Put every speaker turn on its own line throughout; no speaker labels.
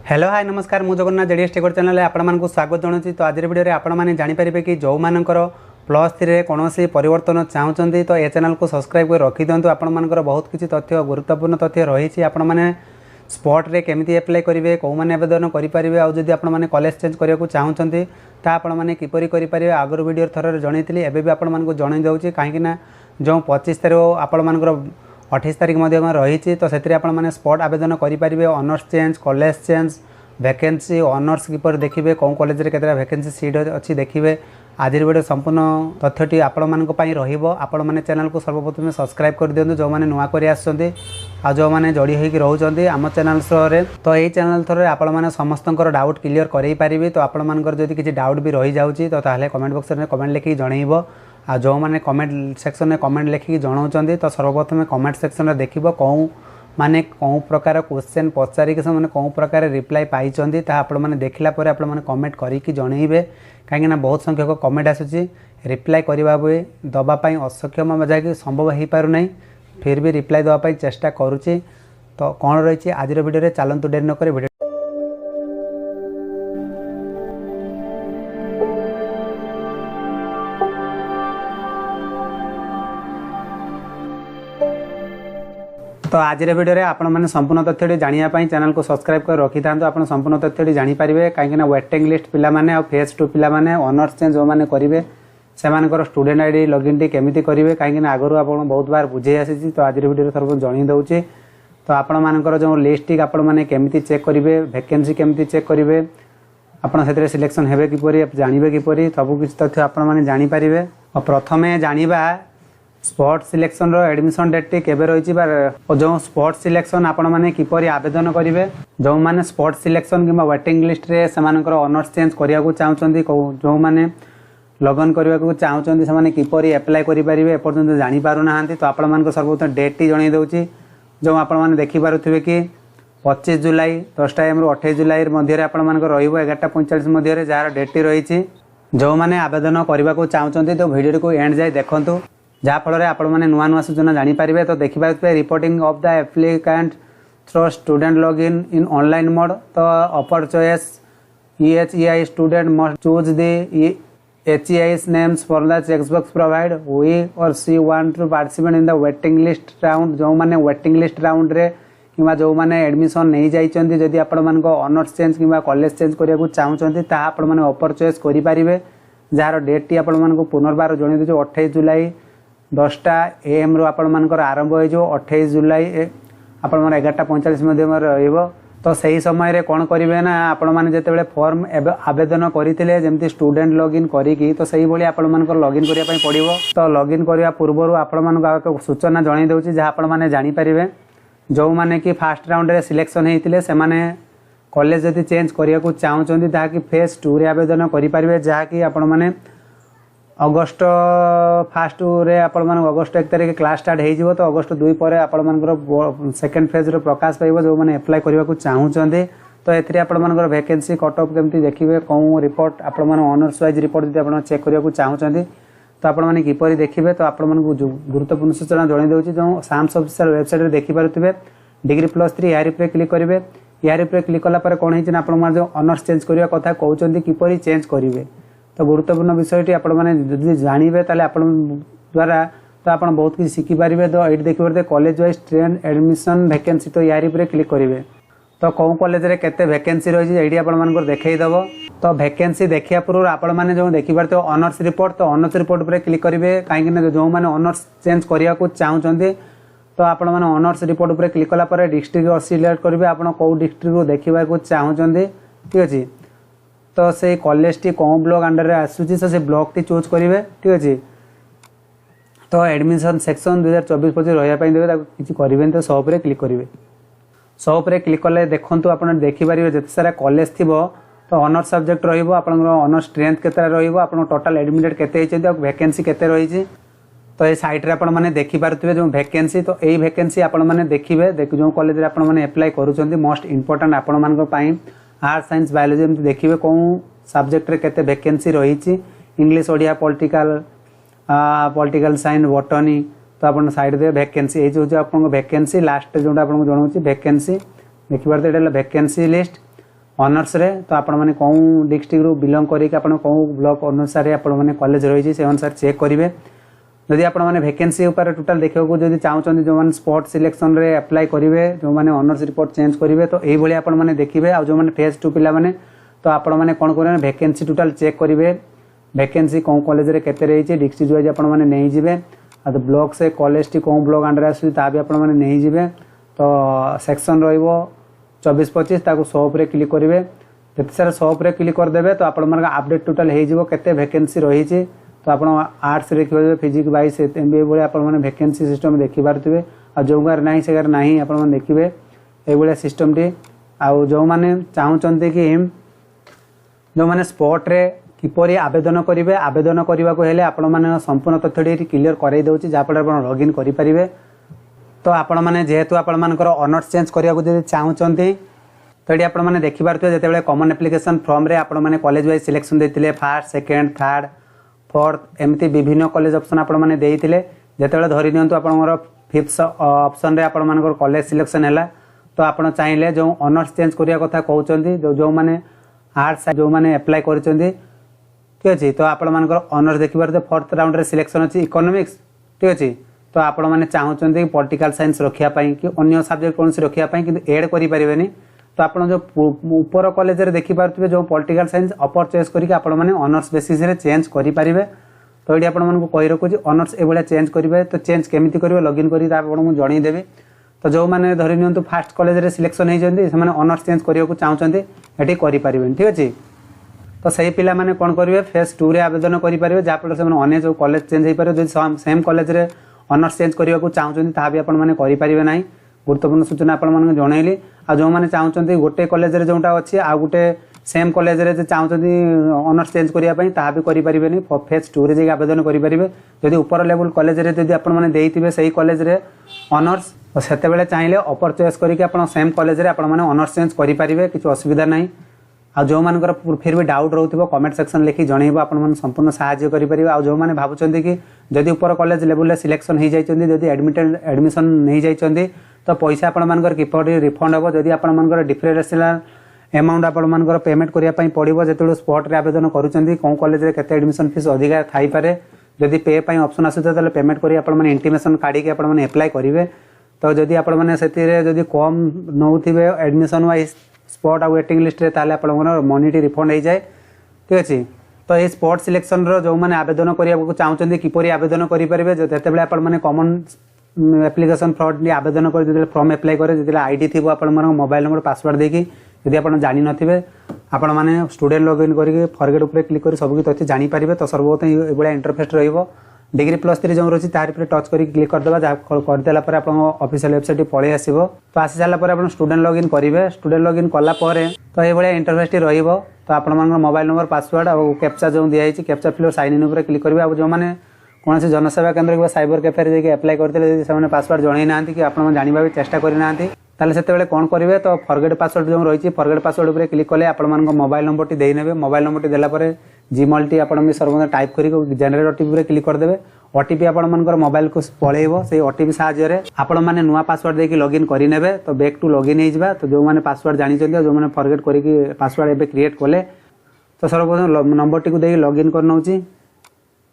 Hello hi नमस्कार मु Jagannath JDS taker channel आपको स्वागत जनाऊँ। तो आज वीडियो आपने जानीपारे कि जो मानकर प्लस थ्री कौन परिवर्तन चाहते तो ये चैनल को सब्सक्राइब कर रखी दिंतु। आपर बहुत किसी तथ्य गुरुत्वपूर्ण तथ्य रही आपने स्पॉट रे केमी एप्लाय करेंगे कौ मैंने आवेदन करेंगे आदि आपने कॉलेज चेंज करने चाहते तो आपने किपरि करेंगे आगर वीडियो थर जनईली एवं भी आपको जन दूसरी कहीं जो 25 तारीख आपर 28 तारीख रही तो से आपने स्पॉट आवेदन करेंगे honours change college change vacancy honours किपर देखिए कौन कॉलेज रे केतरा वैकेंसी सीट अच्छी देखिए। आज वीडियो संपूर्ण तथ्यटी आपंपाई आपण मैंने चैनल को सर्वप्रथम सब्सक्राइब कर दिंतु जो मैंने नुआ कर जो मैंने जोड़ी होकर रोचे आम चैनल थ्रे तो यही चैनल थ्रे आपने समस्त डाउट क्लीयर कर पारि। तो आपंकर जब किसी डाउट भी रही जाऊँगी तो कमेंट बॉक्स में कमेंट लिखिक जनइब आ जो मैंने कमेंट सेक्शन में कमेंट लिखिक जनाऊँ तो सर्वप्रथम कमेंट सेक्शन में देख कौन माने कौन प्रकार क्वेश्चन पचारिक से मैंने कौन प्रकार रिप्लाई पाई आपने देखला आपने कमेंट करके जनइबे कहीं बहुत संख्यक कमेंट आसूँ रिप्लाई करने दवापाई असक्षम जहाँकि संभव हो पार नहीं फिर भी रिप्लाई दवापाई चेष्टा करुच्ची। तो कौन रही आज वीडियो चलतु डेरी नक वीडियो तो आज वीडियो आपण मैंने संपूर्ण तथ्य जानापी चैनल को सब्सक्राइब कर रखी था आप संपूर्ण तथ्य जानीपारे कहीं वेटिंग लिस्ट पिलाने फेज 2 पिलाने ऑनर्स चेंज जो मैंने करेंगे से स्टूडेंट आईडी लॉगिन टी केमी करेंगे कहीं आगु आप बहुत बार बुझे आसी तो आज वीडियो सर्व जन दूसरी। तो आपण मानकर जो लिस्ट टी आपने केमी चेक करेंगे वैकेंसी केमी चेक करेंगे आपड़ सिलेक्शन हे किपरि जानवे किपरि सबकि तथ्य आपने जानीपारे। और प्रथमे जाना स्पॉट सिलेक्शन रो एडमिशन डेट टी केबे रही जो स्पॉट सिलेक्शन आपण मैंने किपरि आवेदन करेंगे जो मैंने स्पॉट सिलेक्शन कि वेटिंग लिस्ट रे सेमानकर ऑनर्स चेंज करने को चाहते जो मैंने लगन करने को चाहते से किपरि एप्लाय करेंगे एपर्तंत जानीपार ना। तो आपण सर्वप्रथम डेट टी जन दूसरी जो आपने देखिपे कि 25 जुलाई 10 AM रू 28 जुलाई मध्य रो11:45 मध्य जार डेट टी रही जो मैंने आवेदन करने को चाहते तो वीडियो को एंड जाए देखूँ जहाँफल आपण मैंने नुआ नुआ सूचना जानीपारे। तो देखिए reporting of the applicant through student login in online mode तो upper choice EHEI student must choose the HEI's names for the checkbox provide we or she want to participate in the waiting list round जो मैंने waiting list round रे कि जो मैंने admission नहीं जाइछन्ती जदि आपण मानको ऑनर्स चेंज कि कॉलेज चेंज करने को चाहते ता आपण माने अपर चॉइस करेंगे जार डेट टी आपण मानको पुनर्बार जन दूसरी 28 जुलाई 10 AM रू आपण मानकर आरंभ हो 28 जुलाई आपण 11:45 मध्य रहिबो। तो सही समय कौन करेंगे ना आपण मैंने जिते फॉर्म आवेदन करते जमी स्टूडेंट लॉगिन करी तो सही भाई आपण मानकर लॉगिन करने पड़ो। तो लॉगिन करने पूर्व आपण सूचना जन दूसरी जहाँ आपण मैंने जानीपारे जो मैंने कि फास्ट राउंड रे सिलेक्शन होते से कॉलेज जदि चेंज करने को चाहते जहाँकि फेज 2 रे आवेदन करेंगे जहाँकि आपण मैंने अगस्ट फास्ट रे आपण अगस्ट 1 तारीख क्लास स्टार्ट हो तो अगस्ट 2 पर आपण सेकेंड फेज रो प्रकाश पाइब जो मैंने एप्लाय करने को चाहते। तो ये आपर वैकेंसी कट ऑफ केमती देखिए कौन रिपोर्ट आपण ऑनर्स वाइज रिपोर्ट जब आप चेक करने को चाहते तो आपने किपरि देखिए। तो आपण गुरुत्वपूर्ण सूचना जन दूसरी जो साम्स ऑफिशियल वेबसाइट देखिपे डिग्री +3 यार क्लिक करेंगे यार क्लिक कलापर कौन होना आप जो ऑनर्स चेंज करने कथा कहते किपरि चेंज करेंगे। तो गुरुत्वपूर्ण विषयटी आपण मैंने जानवे द्वारा तो आप बहुत किसी शिखिपारे। तो ये देखिए college wise train admission vacancy तो यार क्लिक करेंगे तो कौ कॉलेज रे केते वैकेंसी रही ये आप देखईदेव। तो वैकेंसी देखा पूर्व आपण मैंने जो देखिपारे ऑनर्स रिपोर्ट तो ऑनर्स रिपोर्ट पर क्लिक करेंगे कहीं जो मैंने ऑनर्स चेंज करने को चाहते तो आपण मैंने ऑनर्स रिपोर्ट पर क्लिक कलापर डिस्ट्रिक्ट सिलेक्ट करेंगे आप कौ डिस्ट्रिक्ट को देखा चाहते ठीक अच्छे। तो से कॉलेज टी कौन ब्लॉक अंडर आसूसी से ब्लॉक टी चूज करेंगे ठीक अच्छे। तो एडमिशन सेक्शन 2024-25 रही देवे किसी करेंगे तो सब क्लिक करेंगे सब क्लिक कले देखूँ आप देखिपारे जिते सारा कॉलेज थी तो ऑनर्स सब्जेक्ट रनर्स स्ट्रेंथ के टोटाल एडमिटेड के वैकेंसी केते रही। तो ये सैट्रे आपने देखिपे जो वैकेंसी तो यही वैकेंसी आपने देखिए जो कॉलेज आपने एप्लाय करुँच मोस्ट इंपोर्टाट आपण आर्ट्स साइंस बायोलॉजी एमती देखिए कौन सब्जेक्ट रे केते वैकेंसी रही English Odia political science botany तो आप साइड दे वैकेंसी ये जो आप वैकेंसी लास्ट जो आपको जनाऊँ वैकेंसी देखिए ये वैकेंसी लिस्ट ଅନର୍ସ रे तो आपण माने कोन डिस्ट्रिक्ट रू बिलोंग करी कि आपण कोन ब्लॉक अनुसार आपण माने कॉलेज रही छी से अनुसार चेक करिवे जदि आपण माने वैकेंसी ऊपर टोटल देखियो को जदि चाहउछन जो माने स्पॉट सिलेक्शन रे अप्लाई करिवे जो माने ऑनर्स रिपोर्ट चेंज करिवे तो एई भली आपण माने देखिबे आ जो माने फेज 2 पिला माने तो आपण माने कोन करन वैकेंसी टोटल चेक करिवे वैकेंसी कोन कॉलेज रे केते रही छी डिस्ट्रिक्ट वाइज आपण माने नहीं जिवे आ तो ब्लॉक से कॉलेज टी कोन ब्लॉक अंडर आसी ता भी आपण माने नहीं जिवे तो सेक्शन रहइबो 24-25 ताको शॉप रे क्लिक करिवे जति सारा शॉप रे क्लिक कर देबे तो आपण माने अपडेट टोटल हे जिवो केते वैकेंसी रही छी तो आपण आर्ट्स रे देखिबे फिजिक्स 22 एमबीए बोले आपण माने वैकेंसी सिस्टम देखि पारथिबे आ जोगार नाही सेगार नाही आपण माने देखिबे ए बोले सिस्टम टी आ जो माने चाहउचंते कि जो माने स्पॉट रे किपरि आवेदन करिवे आवेदन करबा को हेले आपण माने संपूर्ण तथ्य क्लियर करई दउची जा पर आपण लॉगिन करि परिबे तो आपण माने जेहेतु आपण मानकर ऑनर्स चेंज करिया को जे चाहउचंती तो ये आपण माने देखि पारथि जेतेबेले कॉमन एप्लिकेशन फॉर्म रे आपण माने कॉलेज वाइज सिलेक्शन देथिले फर्स्ट सेकंड थर्ड फोर्थ एमती विभिन्न कॉलेज ऑप्शन आपण माने देइथिले जेतेबेले धरि नियंतु आपनकर फिफ्थ ऑप्शन रे आपण मानकर कॉलेज सिलेक्शन हैला तो आपण चाहिले जो ऑनर्स चेंज करिया कथा कहउचंती जो माने आर्ट्स जो माने अप्लाई करचंती ठीक अछि तो आपण मानकर ऑनर्स देखि पारथि फोर्थ राउंड रे सिलेक्शन अछि इकोनॉमिक्स ठीक अछि तो आपण माने चाहउचंती पॉलिटिकल साइंस रखिया पई कि अन्य सब्जेक्ट कोनसी रखिया पई किंतु ऐड करि परिबेनी तो आपण जो ऊपर कॉलेज रे देखि पारथि जो पॉलिटिकल साइंस अपर चॉइस करी कि आपण माने ऑनर्स बेसिस रे चेंज करि परिबे तो एडी आपण मानको कहि रखु जे ऑनर्स ए बेला चेंज करिवे तो चेंज केमिति करिवे लॉगिन करी ता आपण मु जणी देबे तो जो माने धरि नियंतु फर्स्ट कॉलेज रे सिलेक्शन हे जंदी से माने ऑनर्स चेंज करियो को चाहउचंती एटी करि परिबेन ठीक अछि तो सही पिला माने कोन करिवे फेज 2 रे आवेदन करि परिबे जा पर से माने अन्य जो कॉलेज चेंज हे पारे जे सेम कॉलेज रे ऑनर्स चेंज करियो को चाहउचंती ता भी आपण माने करि परिबे नाही गुरुत्वपूर्ण सूचना आपण माने जणाइली आ जो माने चाहउचंती गोटे कॉलेज रे जोंटा अछि आ गोटे सेम कॉलेज रे जे चाहउचंती ऑनर्स चेंज करिया पई ता भी करि परिबेनी फेज 2 रे जे आवेदन करि परिबे जदि ऊपर लेवल कॉलेज रे जदि आपण माने देइतिबे सही कॉलेज रे ऑनर्स तो सेते बेले चाहिले अपर चॉइस करी कि आपण सेम कॉलेज रे आपण माने ऑनर्स चेंज करि परिबे किछ असुविधा नाही आ जो मानकर फिर भी डाउट रहउथिबो कमेंट सेक्शन लिखि जणैबो आपण माने संपूर्ण सहायता करि परिबे आ जो माने भाबुचंती कि जदि ऊपर कॉलेज लेवल रे सिलेक्शन हे जाइचंती जदि एडमिशन नहीं जाइचंती तो पैसा आपण मानकर किपरि रिफंड हो जदि आपण मानकर डिफरेंशियल अमाउंट आपण मानकर पेमेंट करिया पई पड़िबो जेतेबे स्पॉट रे आवेदन करूचंती कोन कॉलेज रे केते एडमिशन फीस अधिका थाई पारे जदि पे पई ऑप्शन आसे तले पेमेंट करी आपण माने इंटीमेशन काढी के आपण माने अप्लाई करिवे तो जदि आपण माने सेति रे जदि कम नउथिबे एडमिशन वाइज स्पॉट आ वेटिंग लिस्ट रे ताले आपण माने मनी रिफंड हे जाय ठीक अछि तो ए स्पॉट सिलेक्शन रो जो माने आवेदन करिया को चाहउचंती किपरि आवेदन करि परिबे जेतेबेले आपण माने कॉमन एप्लिकेशन फ्रॉड नि आवेदन कर जदि फॉर्म अप्लाई करे जदि आईडी थिबो आपण माने मोबाइल नंबर पासवर्ड देकी जदि आपण जानि नथिबे आपण माने स्टूडेंट लॉगिन करिके फॉरगेट ऊपर क्लिक करी सब की तथ्य जानि परिबे तो सर्वप्रथम ए बडा इंटरफेस रहइबो डिग्री +3 जो रही तार पर टच करी क्लिक कर देबा कर देला पर आपण ऑफिशियल वेबसाइट पळे आसीबो तो आसी जाला पर आपण स्टूडेंट लॉगिन करिवे स्टूडेंट लॉगिन कला परे तो ए बडा इंटरफेस टी रहइबो तो आपण मानकर मोबाइल नंबर पासवर्ड और कैप्चा जो दिया हिची कैप्चा फिल साइन इन ऊपर क्लिक करबे अब जो माने कौन से जनसेवा केंद्र के साइबर कैफे रे जे अप्लाई करते से पासवर्ड जणै नांती कि आपण जानिबा चेष्टा करि नांती ताले सेते बेले कोन करिवे तो फॉरगेट पासवर्ड जो रही फॉरगेट पासवर्ड ऊपर क्लिक कले आपण मानक मोबाइल नंबर टी देइ नेबे मोबाइल नंबर टी देला परे जीमेल टी आपण सर्वदा टाइप करी जनरेट ओटीपी ऊपर क्लिक कर देबे ओटीपी आपण मानकर मोबाइल को पळेइबो से ओटीपी सहायता रे आपण माने नुवा पासवर्ड देकी लॉगिन करि नेबे तो बैक टू लॉगिन हे जिबा तो जो माने पासवर्ड जानि चंदी जो माने फॉरगेट करी कि पासवर्ड एबे क्रिएट कले तो सर्वप्रथम नंबर टी को देकी लॉगिन कर नउची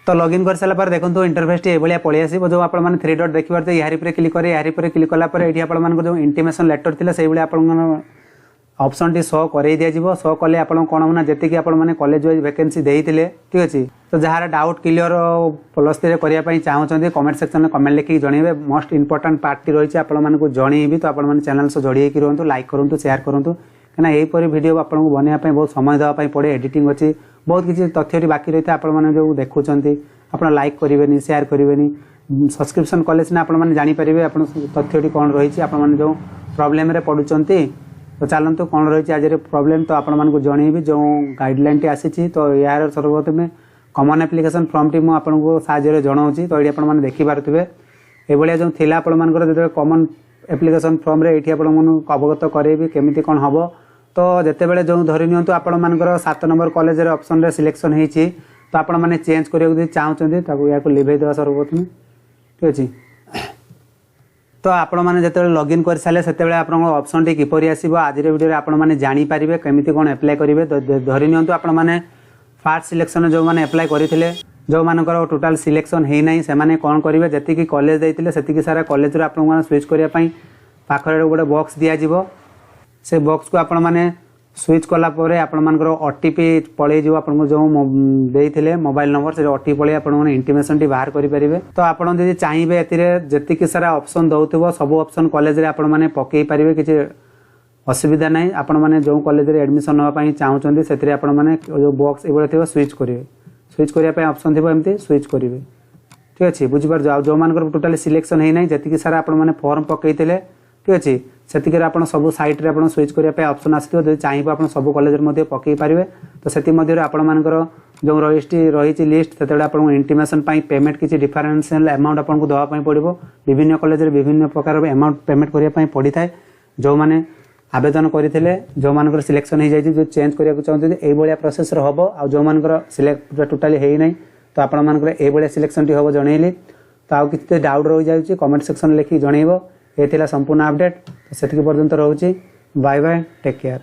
तो लॉगिन कर साला पर देखो तो इंटरफेस टी एभलिया पळि आसीबो जो आपण माने 3 डॉट देखि परते यारी पर क्लिक करे यारी पर क्लिक कला पर एठी आपण मानको जो इंटीमेशन लेटर थिला सेइ भलिया आपण ऑप्शन टी शो करे दिया जिवो शो कले आपण कोन माने जति कि आपण माने कॉलेज वाइज वैकेंसी देइतिले ठीक अछि तो जहार डाउट क्लियर +3 करिया पई चाहौ छथि कमेंट सेक्शन में कमेंट लिखि जणैबे मोस्ट इंपोर्टेंट पार्ट टी रहिछि आपण मानको जणैबी तो आपण माने चैनल से जोड़ी कि रहंतु लाइक करंतु शेयर करंतु कना एही परि वीडियो आपण को बनिया पई बहुत समय देवा पई पड़े एडिटिंग अछि बहुत किछि तथ्य बाकी रहिता आपण माने जो देखुचंती आपण लाइक करिवेनी शेयर करिवेनी सब्सक्रिप्शन कॉलेज ने आपण माने जानि परिबे आपण तथ्यटी कोन रहिछि आपण माने जो प्रॉब्लम रे पडुचंती तो चलंतु कोन रहिछि आज रे प्रॉब्लम तो आपण मानको जणैबी जो गाइडलाइन टी आसीछि तो यार सर्वप्रथम कॉमन एप्लिकेशन फॉर्म टी मु आपण को साहाय्य रे जणाउछि तो एडी आपण माने देखि पारथिबे ए भलिया जो थिला आपण मानकर जते कॉमन एप्लिकेशन फॉर्म रे एठी आपण मानु अवगत करेबी केमिति कोन हबो तो जते बेले जो धरि नियंतु आपण मानकर 7 नंबर कॉलेज रे ऑप्शन रे सिलेक्शन हेछि तो आपण माने चेंज करियो चाहउछन्ती ताको या को लिभे देवा सर्वप्रथम ठीक अछि तो आपण मैंने जिते लॉगिन कर सारे से आप ऑप्शन टी किपरि आसो आज वीडियो आपण मैंने जानीपारे केमी कौन एप्लाय करेंगे। धरी नियंतु आपण मैंने फास्ट सिलेक्शन जो मैंने एप्लाय करते जो मानकर टोटाल सिलेक्शन है ना से कौन करेंगे जी कॉलेज देते से सारा कॉलेज आपको स्विच करने पाखर गोटे बॉक्स दिज्व से बॉक्स को आपण मैंने स्विच कलापर आपर ओटीपी पलि जो आपको जो देते मोबाइल नंबर से ओटीपी पलि आप इंटीमेशन टी बाहर करेंगे। तो आपड़ जब चाहिए जी सारा ऑप्शन दौथो सब ऑप्शन कॉलेज रे आपण मैंने पकई पारे किसी असुविधा ना आपण मैंने जो कॉलेज रे एडमिशन नापी चाहते से मैंने जो बॉक्स ये थी स्विच करेंगे स्विच करने ऑप्शन थी एमती स्विच करेंगे ठीक अच्छे बुझीपार आ जो मान टोटाली सिलेक्शन है ना जी सारा आपण मैंने फॉर्म पकई ठीक अच्छे से आप सब सैट्रे आप स्विच करने ऑप्शन आसो जो चाहिए आप सब कॉलेज में पकई पारे। तो से आपर जो रही लिस्ट से आपको इंटीमेशन पेमेंट किसी डिफरेंशियल अमाउंट आपको देवाई पड़ो विभिन्न कॉलेज विभिन्न प्रकार अमाउंट पेमेंट करने पड़ी था जो मैंने आवेदन करते जो मान सिलेक्शन हो जाए जो चेंज करने को चाहते ये प्रोसेस हम आ जो मान सिलेक्ट टोटाली है ना तो आप सिलेक्शन टी हम जनइली। तो आउ किसी डाउट रही जाए कमेंट सेक्शन लिखिक जनइब ये संपूर्ण अपडेट से पर्यंत रोचे बाय बाय टेक केयर।